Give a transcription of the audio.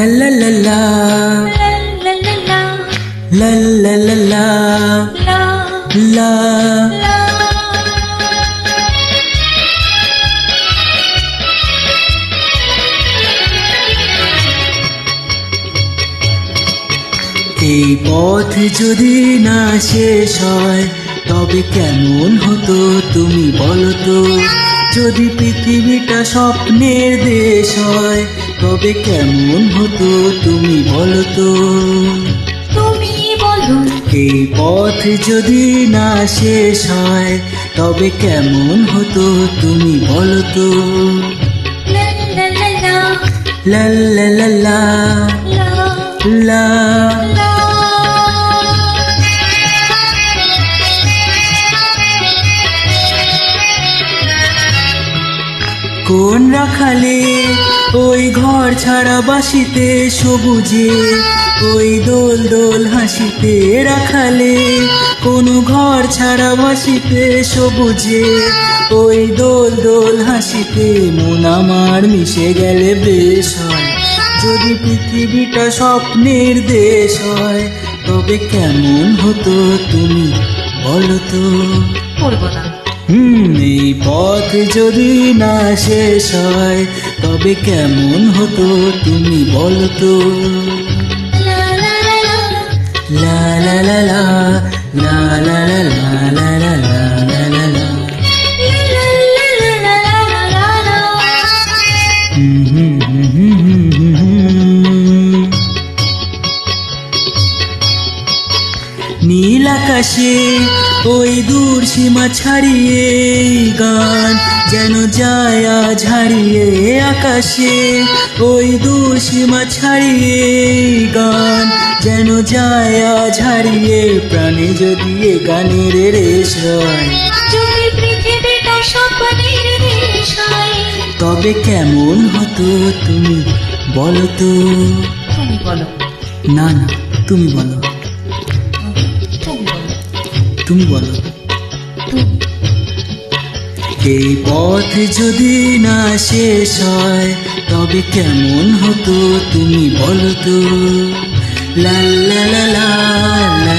la la la la la la la la la এই পথ যদি না শেষ হয় তবে কেমন হতো তুমি বলো তো। যদি পৃথিবীটা স্বপ্নের দেশ হয় তবে কেমন হতো তুমি বলো তো। তুমি বলো এই পথ যদি না শেষ হয় তবে কেমন হতো তুমি বলো তো। লা লা লা লা লা লা লা লা লা লা কোন রাখালে ওই ঘর ছাড়া বাসিতে সবুজে ওই দোল দোল হাসিতে রাখালে কোন ঘর ছাড়া বাসিতে সবুজে ওই দোল দোল হাসিতে মন আমার মিশে গেলে বেশ হয়। যদি পৃথিবীটা স্বপ্নের দেশ হয় তবে কেমন হতো তুমি বলো তো। বলবো না। এই পথ যদি না শেষ হয় তবে কেমন হতো তুমি বলো তো। লা লা লা লা লা লা লা লা লা লা লা লা লা লা লা লা। নীল আকাশে ওই দূর সীমা ছাড়িয়ে এই গান যেন যায় আজ হারিয়ে। আকাশে ওই দূর সীমা ছাড়িয়ে এই গান যেন যায় আজ হারিয়ে। প্রাণে যদি এ গানের রেশ হয় যদি পৃথিবীটা স্বপ্নের দেশ হয় তবে কেমন হতো তুমি বলো তো। তুমি বলো না না তুমি বলো, তুমি বলো তুমি বলো। এই পথ যদি না শেষ হয় তবে কেমন হতো তুমি বলো তো। লা লা লা লা লা